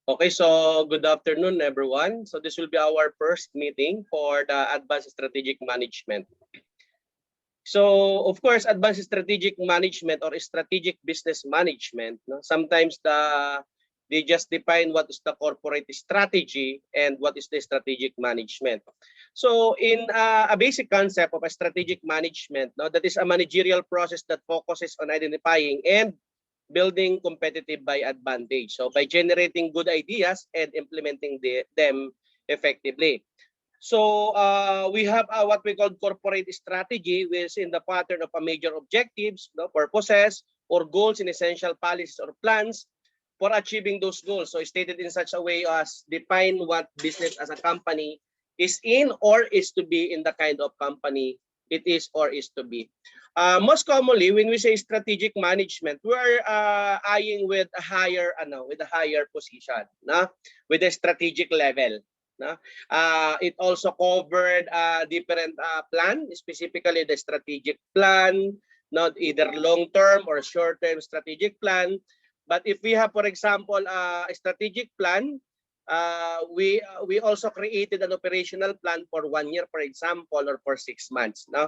Okay, so good afternoon, everyone. So this will be our first meeting for the Advanced Strategic Management. So, of course, Advanced Strategic Management or Strategic Business Management, no? Sometimes they just define what is the corporate strategy and what is the strategic management. So, in a basic concept of a strategic management, no, that is a managerial process that focuses on identifying and building competitive by advantage. So by generating good ideas and implementing them effectively. So we have what we call corporate strategy, which is in the pattern of a major objectives, no, purposes, or goals in essential policies or plans for achieving those goals. So stated in such a way as define what business as a company is in or is to be in the kind of company it is or is to be. Most commonly, when we say strategic management, we are eyeing with a higher, position, na? With a strategic level. Na? It also covered different plan, specifically the strategic plan, not either long-term or short-term strategic plan. But if we have, for example, a strategic plan, we also created an operational plan for 1 year, for example, or for 6 months. No?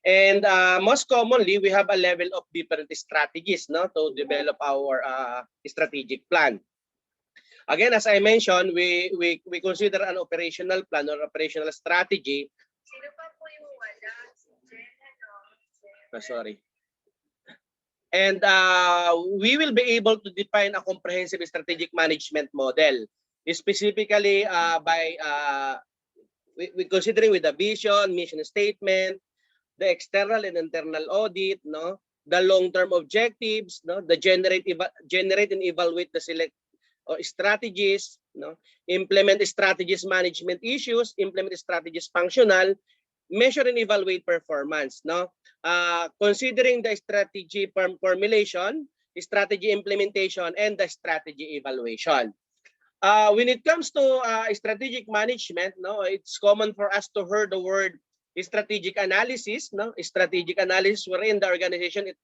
And most commonly, we have a level of different strategies, no, to develop our strategic plan. Again, as I mentioned, we consider an operational plan or operational strategy. Sorry. And we will be able to define a comprehensive strategic management model, specifically by we considering with the vision, mission statement, the external and internal audit, no, the long-term objectives, no, the generate and evaluate the select strategies, no, implement strategies management issues, implement strategies functional, measure and evaluate performance, no, considering the strategy formulation, strategy implementation, and the strategy evaluation. When it comes to strategic management, no, it's common for us to hear the word strategic analysis, no, strategic analysis wherein the organization its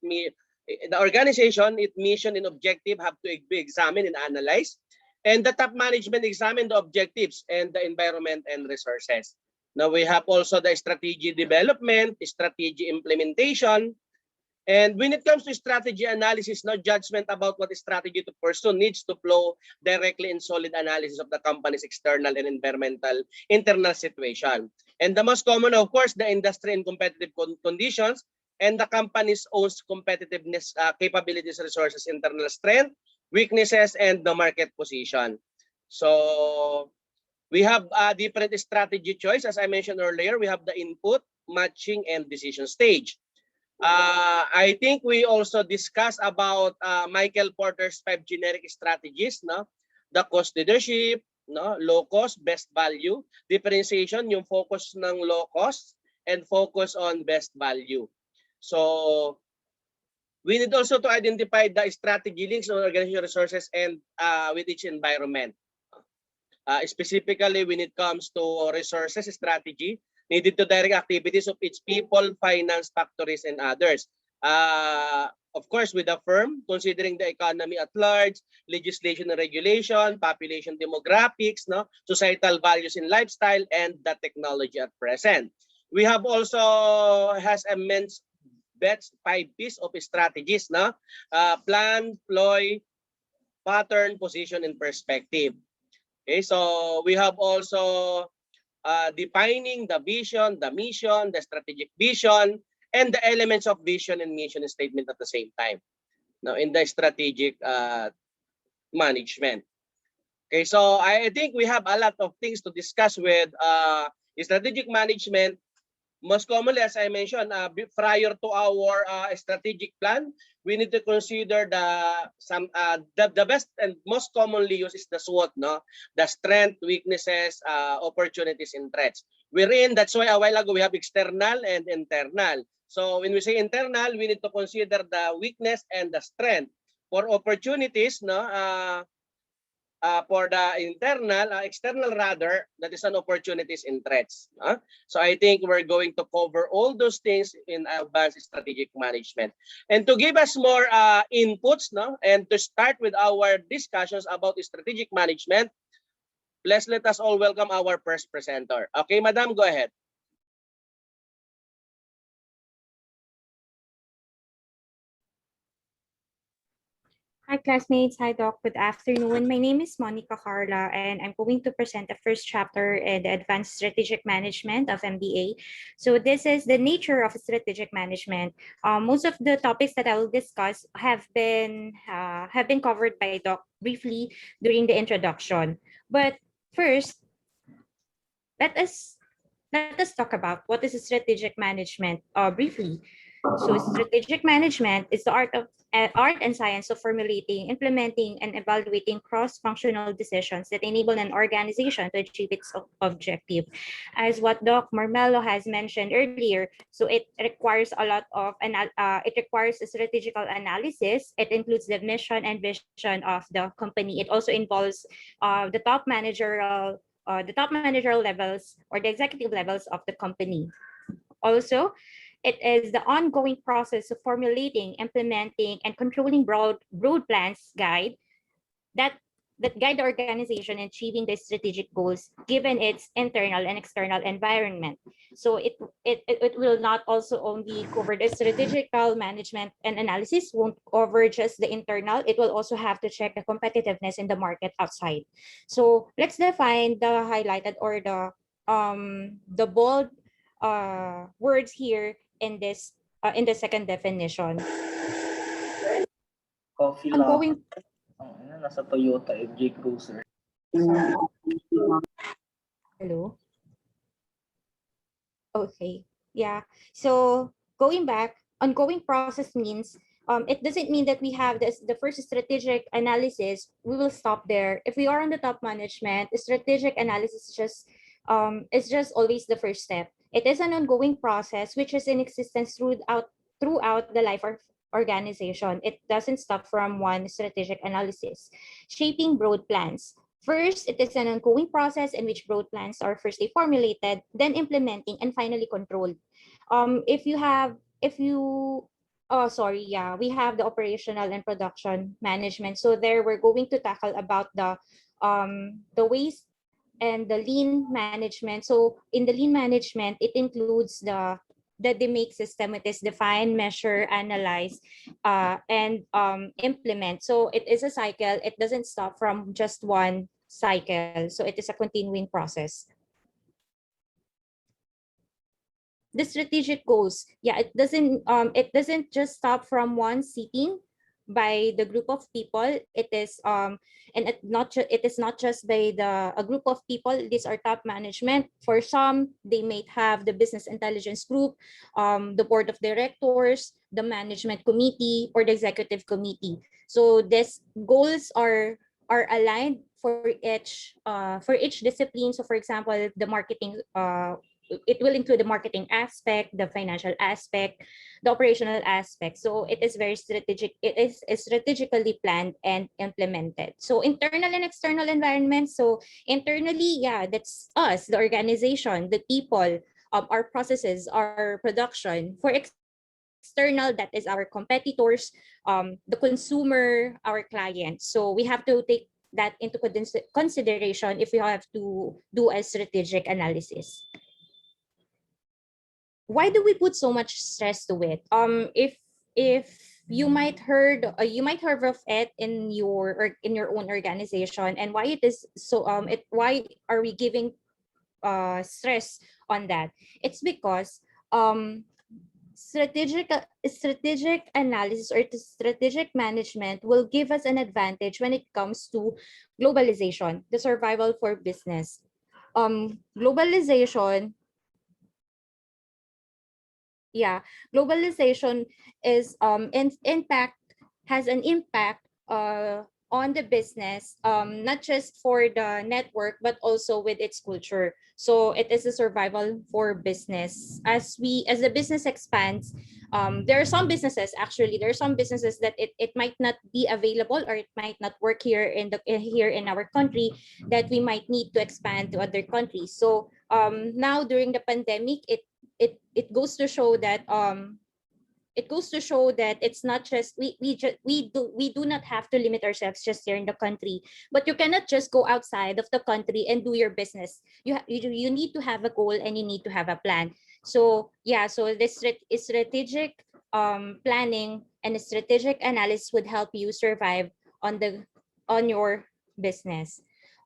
mission and objective have to be examined and analyzed, and the top management examine the objectives and the environment and resources. Now we have also the strategy development, strategy implementation, and when it comes to strategy analysis, no judgment about what strategy to pursue needs to flow directly in solid analysis of the company's external and environmental internal situation. And the most common, of course, the industry and competitive conditions and the company's own competitiveness, capabilities, resources, internal strength, weaknesses, and the market position. So we have different strategy choice. As I mentioned earlier, we have the input, matching, and decision stage. I think we also discussed about Michael Porter's 5 generic strategies, no? The cost leadership, no? Low cost, best value, differentiation, yung focus ng low cost and focus on best value. So we need also to identify the strategy links on organizational resources and with each environment. Specifically when it comes to resources strategy, needed to direct activities of its people, finance, factories, and others. Of course, with the firm, considering the economy at large, legislation and regulation, population demographics, no, societal values and lifestyle, and the technology at present. We have also has immense bets 5 P's of strategies, no? Plan, ploy, pattern, position, and perspective. Okay, so we have also defining the vision, the mission, the strategic vision, and the elements of vision and mission statement at the same time. Now, in the strategic management. Okay, so I think we have a lot of things to discuss with strategic management. Most commonly, as I mentioned, prior to our strategic plan, we need to consider the best and most commonly used is the SWOT, no? The strength, weaknesses, opportunities, and threats. Wherein, that's why a while ago we have external and internal. So when we say internal, we need to consider the weakness and the strength. For opportunities, no, for the external rather, that is an opportunities and threats. So I think we're going to cover all those things in advanced strategic management. And to give us more inputs, and to start with our discussions about strategic management, let us all welcome our first presenter. Okay, Madam, go ahead. Hi classmates, hi Doc, good afternoon. My name is Monica Carla and I'm going to present the first chapter in the Advanced Strategic Management of MBA. So this is the nature of strategic management. Most of the topics that I will discuss have been covered by Doc briefly during the introduction. But first, let us talk about what is strategic management briefly. So strategic management is the art and science of formulating, implementing, and evaluating cross-functional decisions that enable an organization to achieve its objective. As what Doc Marmelo has mentioned earlier, so it requires a lot of it requires a strategical analysis. It includes the mission and vision of the company. It also involves the top managerial levels or the executive levels of the company. Also, it is the ongoing process of formulating, implementing, and controlling broad plans that guide the organization in achieving the strategic goals given its internal and external environment. So it will not also only cover the strategical management and analysis, won't cover just the internal. It will also have to check the competitiveness in the market outside. So let's define the highlighted or the bold words here in the second definition. Coffee Ongoing. Nasa Toyota FJ Cruiser. Sorry. Hello. Okay. Yeah. So going back, ongoing process means it doesn't mean that we have the first strategic analysis. We will stop there. If we are on the top management, strategic analysis is just always the first step. It is an ongoing process which is in existence throughout the life of organization. It doesn't stop from one strategic analysis. Shaping broad plans. First, it is an ongoing process in which broad plans are firstly formulated, then implementing, and finally controlled. We have the operational and production management. So there we're going to tackle about the waste and the lean management. So in the lean management, it includes the DMAIC system. It is define, measure, analyze, and implement. So it is a cycle. It doesn't stop from just one cycle. So it is a continuing process. The strategic goals, yeah, it doesn't just stop from one sitting by the group of people. It is it is not just by a group of people. These are top management. For some, they may have the business intelligence group, the board of directors, the management committee, or the executive committee. So these goals are aligned for each discipline. So for example, the marketing it will include the marketing aspect, the financial aspect, the operational aspect. So it is very strategic. It is strategically planned and implemented. So internal and external environment. So internally, yeah, that's us, the organization, the people, our processes, our production. For external, that is our competitors, the consumer, our clients. So we have to take that into consideration if we have to do a strategic analysis. Why do we put so much stress to it? If you might heard of it in your own organization, and why it is so why are we giving stress on that? It's because strategic analysis or strategic management will give us an advantage when it comes to globalization, the survival for business. Globalization globalization is has an impact on the business, not just for the network, but also with its culture. So it is a survival for business. As the business expands, there are some businesses, actually, there are some businesses that it might not be available, or it might not work here in our country, that we might need to expand to other countries. So now during the pandemic, it goes to show that it's not just we do not have to limit ourselves just here in the country, but you cannot just go outside of the country and do your business. You need to have a goal, and you need to have a plan. So yeah, so this strategic planning and strategic analysis would help you survive on your business.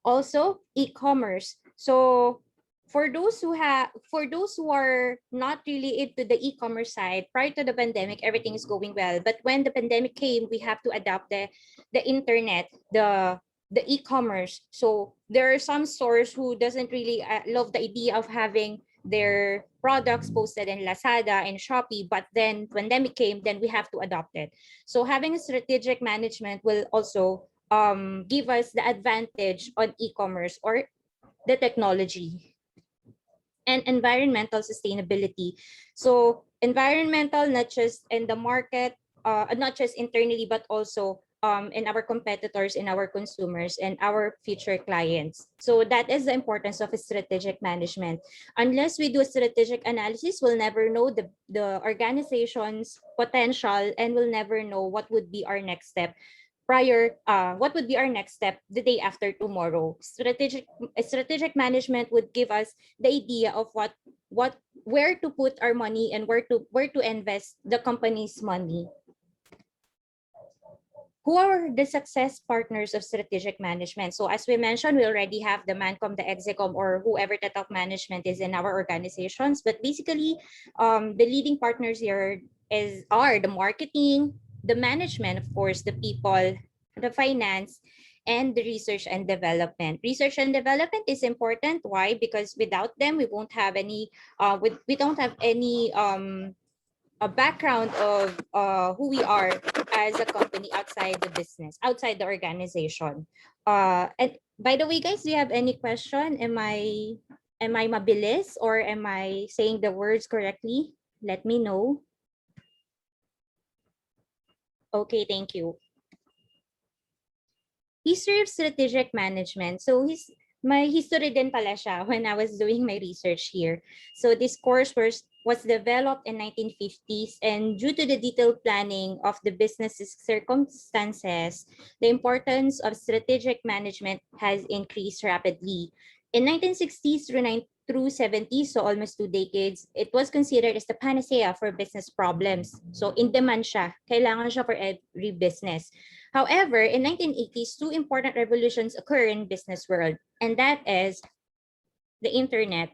Also, e-commerce. So for those who are not really into the e-commerce side, prior to the pandemic, everything is going well. But when the pandemic came, we have to adopt the internet, the e-commerce. So there are some stores who doesn't really love the idea of having their products posted in Lazada and Shopee, but then pandemic came, then we have to adopt it. So having a strategic management will also give us the advantage on e-commerce or the technology. And environmental sustainability. So environmental, not just in the market, not just internally, but also in our competitors, in our consumers, and our future clients. So that is the importance of a strategic management. Unless we do a strategic analysis, we'll never know the organization's potential, and we'll never know what would be our next step what would be our next step the day after tomorrow. Strategic management would give us the idea of where to put our money, and where to invest the company's money. Who are the success partners of strategic management? So as we mentioned, we already have the Mancom, the Execom, or whoever the top management is in our organizations. But basically, the leading partners here are the marketing, the management, of course, the people, the finance, and the research and development. Research and development is important. Why? Because without them, we won't have any. We don't have any a background of who we are as a company outside the business, outside the organization. And by the way, guys, do you have any question? Am I mabilis, or am I saying the words correctly? Let me know. Okay, thank you. History of strategic management. So my history din pala siya when I was doing my research here. So this course was developed in 1950s, and due to the detailed planning of the business's circumstances, the importance of strategic management has increased rapidly. In 1960s through 70s, so almost 2 decades, it was considered as the panacea for business problems. So in demand siya, kailangan siya for every business. However, in 1980s, two important revolutions occur in business world, and that is the internet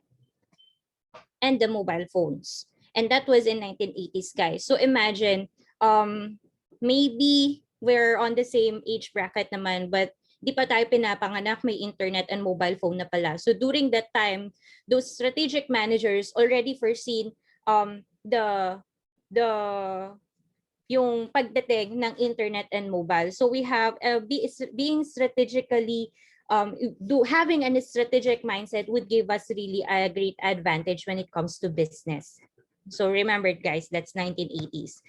and the mobile phones. And that was in 1980s, guys. So imagine, maybe we're on the same age bracket naman, but di pa tayo pinapanganak, may internet and mobile phone na pala. So during that time, those strategic managers already foreseen the yung pagdating ng internet and mobile. So we have being strategically having a strategic mindset would give us really a great advantage when it comes to business. So remember, guys, that's 1980s.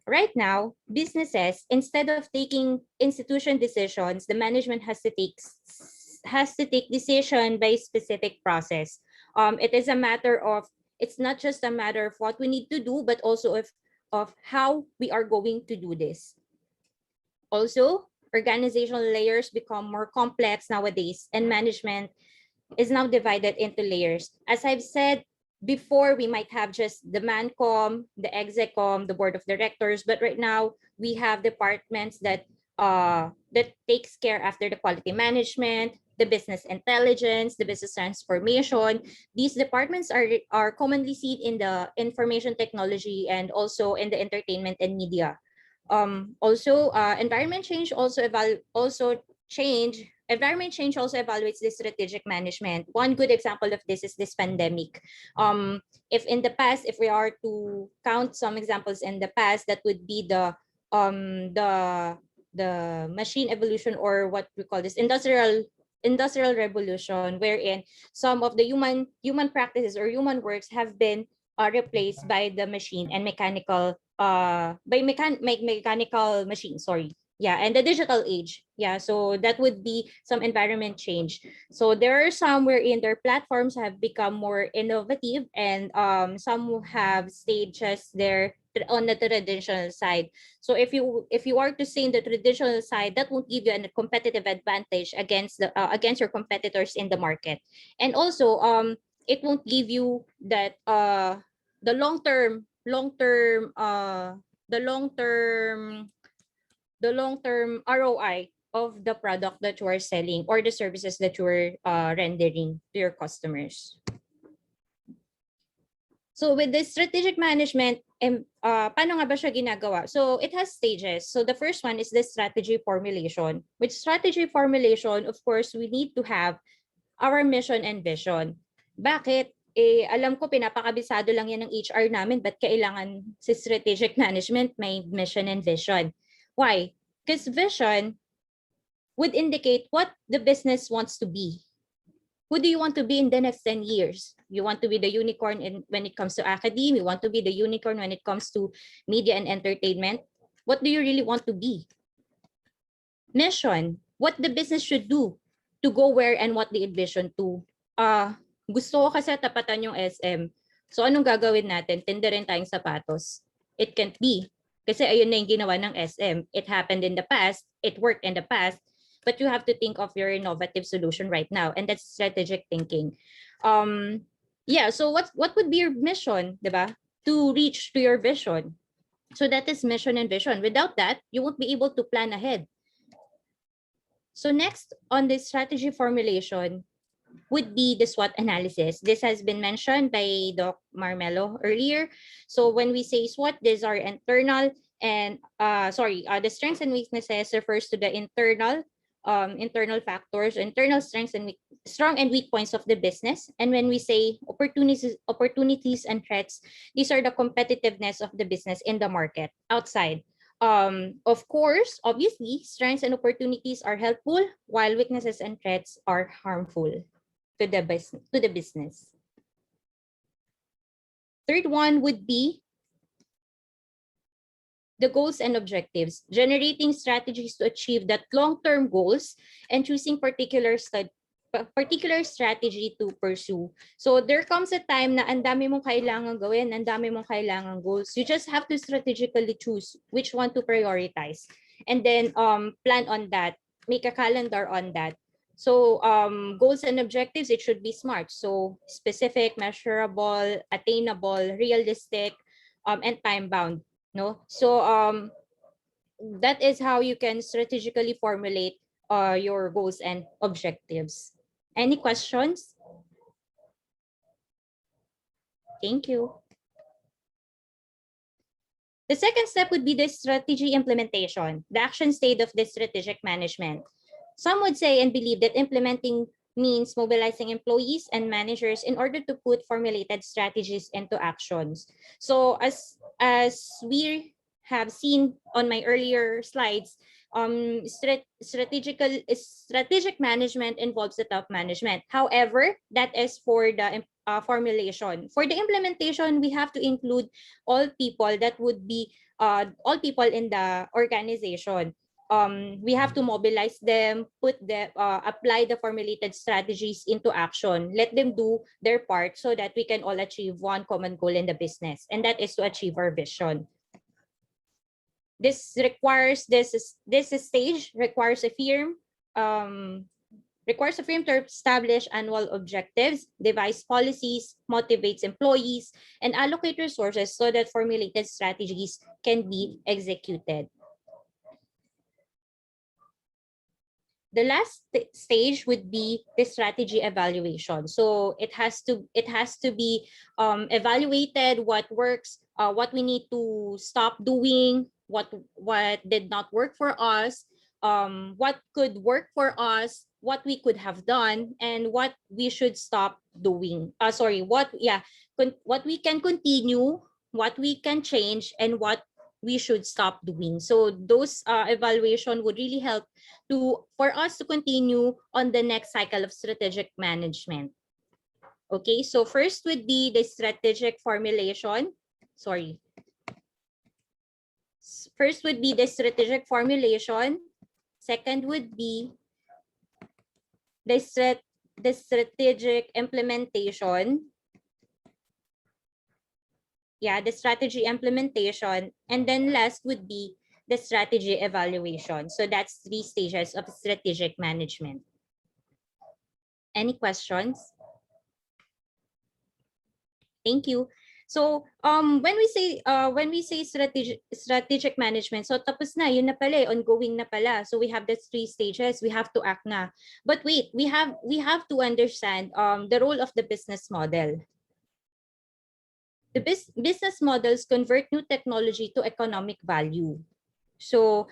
Right now, businesses, instead of taking institution decisions, the management has to take decision by specific process. It is a matter of, it's not just a matter of what we need to do, but also of how we are going to do this. Also, organizational layers become more complex nowadays, and management is now divided into layers. As I've said before, we might have just the Mancom, the Execom, the board of directors, but right now we have departments that takes care after the quality management, the business intelligence, the business transformation. These departments are commonly seen in the information technology and also in the entertainment and media. Environment change also evaluates the strategic management. One good example of this is this pandemic. If in the past, if we are to count some examples in the past, that would be the the machine evolution, or what we call this industrial revolution, wherein some of the human practices or human works have been replaced by the machine and mechanical mechanical machines, sorry. Yeah, and the digital age. Yeah, so that would be some environment change. So there are some wherein their platforms have become more innovative, and some have stayed just there on the traditional side. So if you are to stay in the traditional side, that won't give you a competitive advantage against your competitors in the market. And also it won't give you that the long term ROI of the product that you are selling or the services that you are rendering to your customers. So with this strategic management, paano nga ba siya ginagawa? So it has stages. So the first one is the strategy formulation. With strategy formulation, of course, we need to have our mission and vision. Bakit? Alam ko pinapakabisado lang yan ng HR namin, but kailangan si strategic management may mission and vision. Why? Because vision would indicate what the business wants to be. Who do you want to be in the next 10 years? You want to be the unicorn when it comes to academia. You want to be the unicorn when it comes to media and entertainment. What do you really want to be? Mission, what the business should do to go where and what they envision to. Gusto ko kasi tapatan yung SM. So anong gagawin natin? Tinderin tayong sapatos. It can't be. Kasi ayun na yung ginawa ng SM. It happened in the past. It worked in the past. But you have to think of your innovative solution right now, and that's strategic thinking. Yeah, so what would be your mission, diba? To reach to your vision. So that is mission and vision. Without that, you won't be able to plan ahead. So next on the strategy formulation would be the SWOT analysis. This has been mentioned by Doc Marmelo earlier. So when we say SWOT, these are internal and the strengths and weaknesses refers to the internal factors, internal strengths and strong and weak points of the business. And when we say opportunities and threats, these are the competitiveness of the business in the market outside. Of course, obviously, strengths and opportunities are helpful, while weaknesses and threats are harmful to the business. Third one would be the goals and objectives, generating strategies to achieve that long-term goals and choosing particular strategy to pursue. So there comes a time na ang dami mong kailangan gawin, ang dami mong kailangan goals. You just have to strategically choose which one to prioritize, and then plan on that, make a calendar on that. So goals and objectives, it should be SMART. So specific, measurable, attainable, realistic, and time-bound. No, so that is how you can strategically formulate your goals and objectives. Any questions? Thank you. The second step would be the strategy implementation, the action state of the strategic management. Some would say and believe that implementing means mobilizing employees and managers in order to put formulated strategies into actions. So as we have seen on my earlier slides, strategic management involves the top management. However, that is for the formulation. For the implementation, we have to include all people that would be all people in the organization. We have to mobilize them, apply the formulated strategies into action, let them do their part so that we can all achieve one common goal in the business, and that is to achieve our vision. This stage requires a firm to establish annual objectives, devise policies, motivates employees, and allocate resources so that formulated strategies can be executed. The last stage would be the strategy evaluation. So it has to be evaluated, what works, what we need to stop doing, what did not work for us, what could work for us, what we could have done, and what we should stop doing. What we can continue, what we can change, and what we should stop doing. So those evaluation would really help for us to continue on the next cycle of strategic management. Okay, so first would be the strategic formulation. Sorry. First would be the strategic formulation. Second would be the strategic implementation. Yeah, the strategy implementation. And then last would be the strategy evaluation. So that's 3 stages of strategic management. Any questions? Thank you. So when we say strategic management, so tapos na, yun na pala, ongoing na pala. So we have the 3 stages, we have to act na. But wait, we have to understand the role of the business model. The business models convert new technology to economic value. So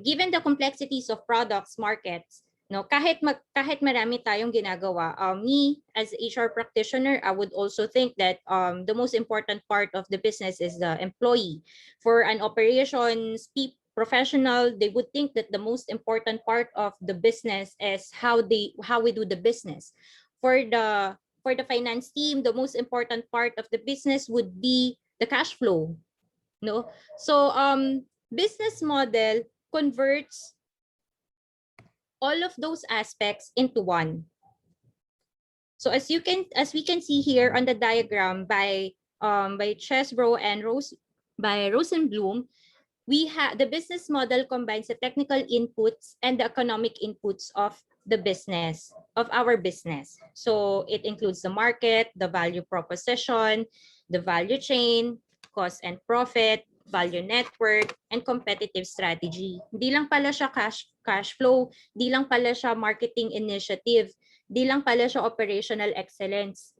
given the complexities of products, markets, no, kahit marami tayong ginagawa, me as HR practitioner, I would also think that the most important part of the business is the employee. For an operations professional, they would think that the most important part of the business is how we do the business. For the finance team, the most important part of the business would be the cash flow. No, so business model converts all of those aspects into one. So as we can see here on the diagram by Chesbrough and Rosenblum, we have the business model combines the technical inputs and the economic inputs of the business, of our business. So it includes the market, the value proposition, the value chain, cost and profit, value network, and competitive strategy. Di lang pala siya cash flow, di lang pala siya marketing initiative, di lang pala siya operational excellence.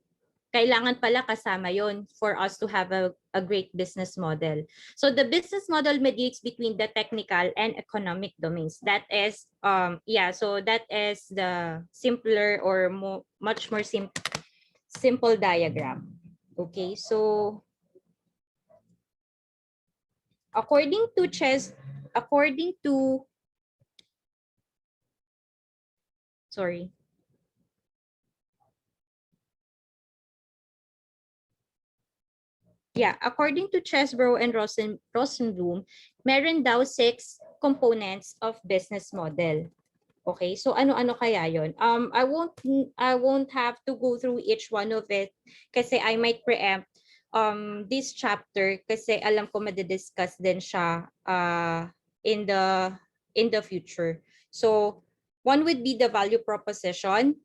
Kailangan pala kasama yon for us to have a great business model. So the business model mediates between the technical and economic domains. That is so that is the simpler or much more simple diagram. Okay, so according to Chesbrough and Rosenblum, meron daw 6 components of business model. Okay, so ano-ano kaya yon? I won't have to go through each one of it kasi I might preempt this chapter kasi alam ko madidiscuss din siya in the future. So one would be the value proposition.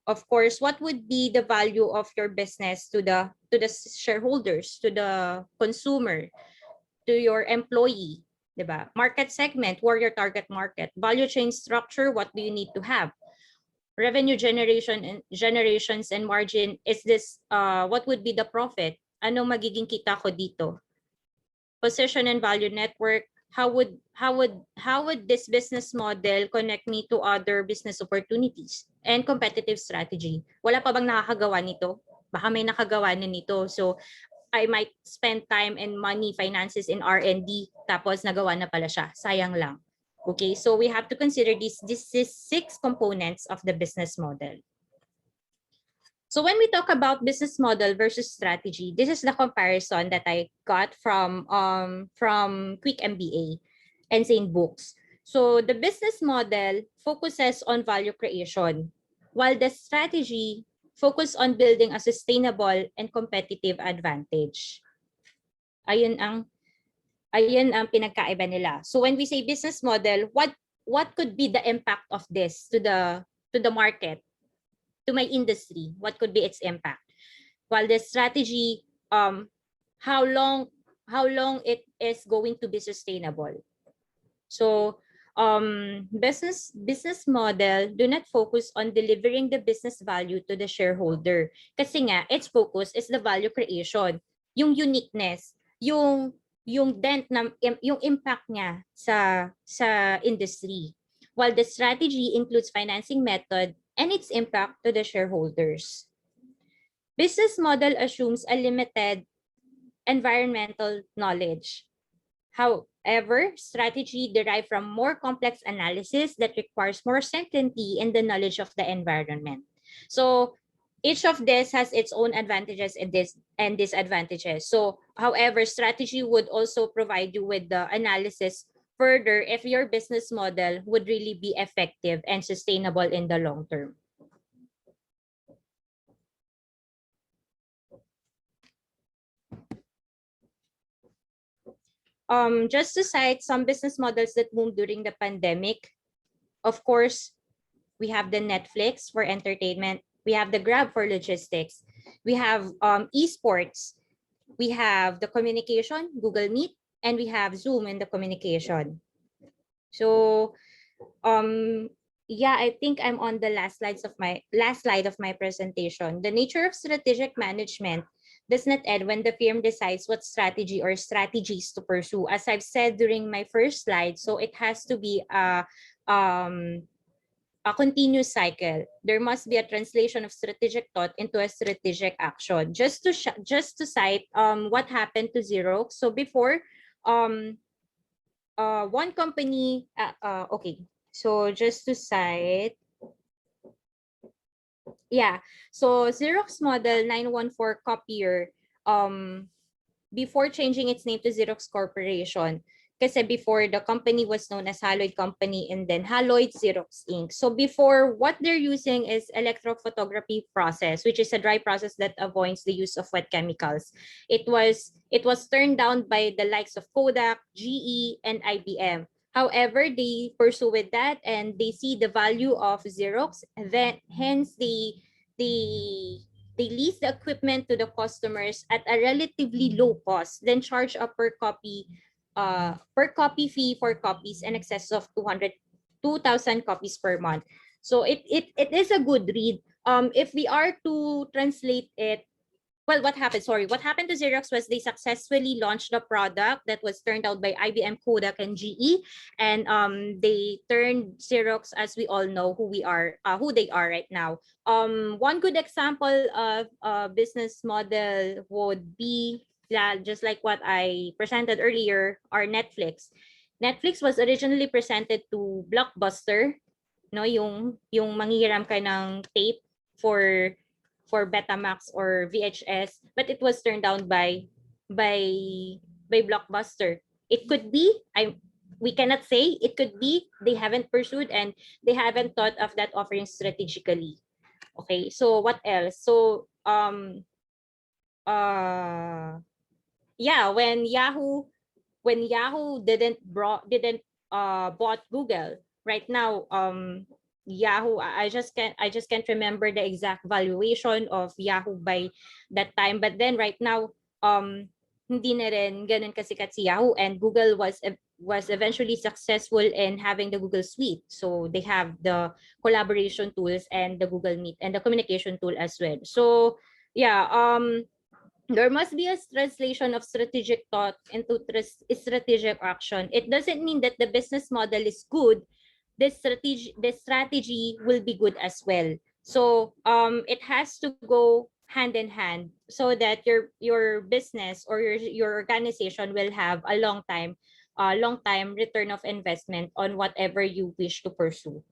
Of course, what would be the value of your business to the shareholders, to the consumer, to your employee, diba? Market segment, who are your target market? Value chain structure, what do you need to have? Revenue generations and margin, is this what would be the profit? Ano magiging kita ko dito? Position and value network, how would this business model connect me to other business opportunities? And competitive strategy. Wala pa bang nakakagawa nito? Baka may nakagawa na nito. So I might spend time and money, finances in R&D, tapos nagawa na pala siya. Sayang lang. Okay, so we have to consider these 6 components of the business model. So when we talk about business model versus strategy, this is the comparison that I got from Quick MBA and Zane Books. So the business model focuses on value creation, while the strategy focus on building a sustainable and competitive advantage. Ayun ang pinagkaiba nila. So when we say business model, what could be the impact of this to the market, to my industry? What could be its impact? While the strategy, how long it is going to be sustainable. So business model do not focus on delivering the business value to the shareholder. Kasi nga, its focus is the value creation, yung uniqueness, yung dent na yung impact niya sa industry. While the strategy includes financing method and its impact to the shareholders. Business model assumes a limited environmental knowledge. However, strategy derived from more complex analysis that requires more certainty in the knowledge of the environment. So each of this has its own advantages and disadvantages. So, however, strategy would also provide you with the analysis further if your business model would really be effective and sustainable in the long term. Just to cite some business models that boomed during the pandemic, of course, we have the Netflix for entertainment, we have the Grab for logistics, we have esports, we have the communication, Google Meet, and we have Zoom in the communication. So, yeah, I think I'm on the last slide of my presentation. The nature of strategic management does not end when the firm decides what strategy or strategies to pursue. As I've said during my first slide, so it has to be a continuous cycle. There must be a translation of strategic thought into a strategic action. Just to cite what happened to Xerox. So before, one company, okay. So just to cite, yeah. So Xerox model 914 copier, before changing its name to Xerox Corporation, kasi before the company was known as Haloid Company and then Haloid Xerox Inc. So before, what they're using is electrophotography process, which is a dry process that avoids the use of wet chemicals. It was turned down by the likes of Kodak, GE, and IBM. However, they pursue with that and they see the value of Xerox, then hence they lease the equipment to the customers at a relatively low cost, then charge a per copy fee for copies in excess of 2,000 copies per month. So it is a good read. If we are to translate it, well, what happened? Sorry, what happened to Xerox was they successfully launched the product that was turned out by IBM, Kodak, and GE, and they turned Xerox, as we all know, who they are right now. One good example of a business model would be, yeah, just like what I presented earlier, our Netflix. Netflix was originally presented to Blockbuster, no, yung manghihiram ka ng tape for Betamax or VHS, but it was turned down by Blockbuster. It could be, we cannot say, it could be they haven't pursued and they haven't thought of that offering strategically. Okay, so what else? So yeah, when Yahoo didn't bought Google, right now Yahoo, I just can't remember the exact valuation of Yahoo by that time, but then right now hindi na rin ganun kasikat si Yahoo, and Google was eventually successful in having the Google Suite. So they have the collaboration tools and the Google Meet and the communication tool as well. So yeah, there must be a translation of strategic thought into strategic action. It doesn't mean that the business model is good. This strategy will be good as well. So it has to go hand in hand so that your business or your organization will have a long time return of investment on whatever you wish to pursue.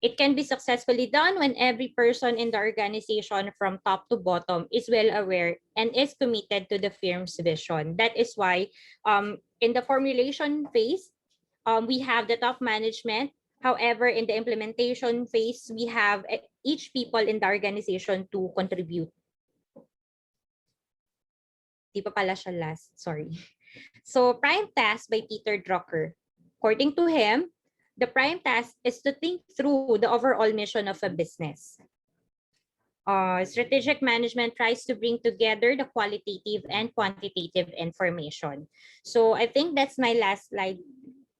It can be successfully done when every person in the organization from top to bottom is well aware and is committed to the firm's vision. That is why in the formulation phase, we have the top management. However, in the implementation phase, we have each people in the organization to contribute. Di pa pala siya last, sorry. So, Prime Task by Peter Drucker. According to him, the prime task is to think through the overall mission of a business. Strategic management tries to bring together the qualitative and quantitative information. So I think that's my last slide,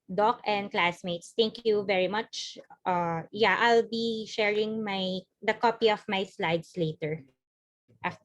Doc and classmates. Thank you very much. Yeah, I'll be sharing the copy of my slides later after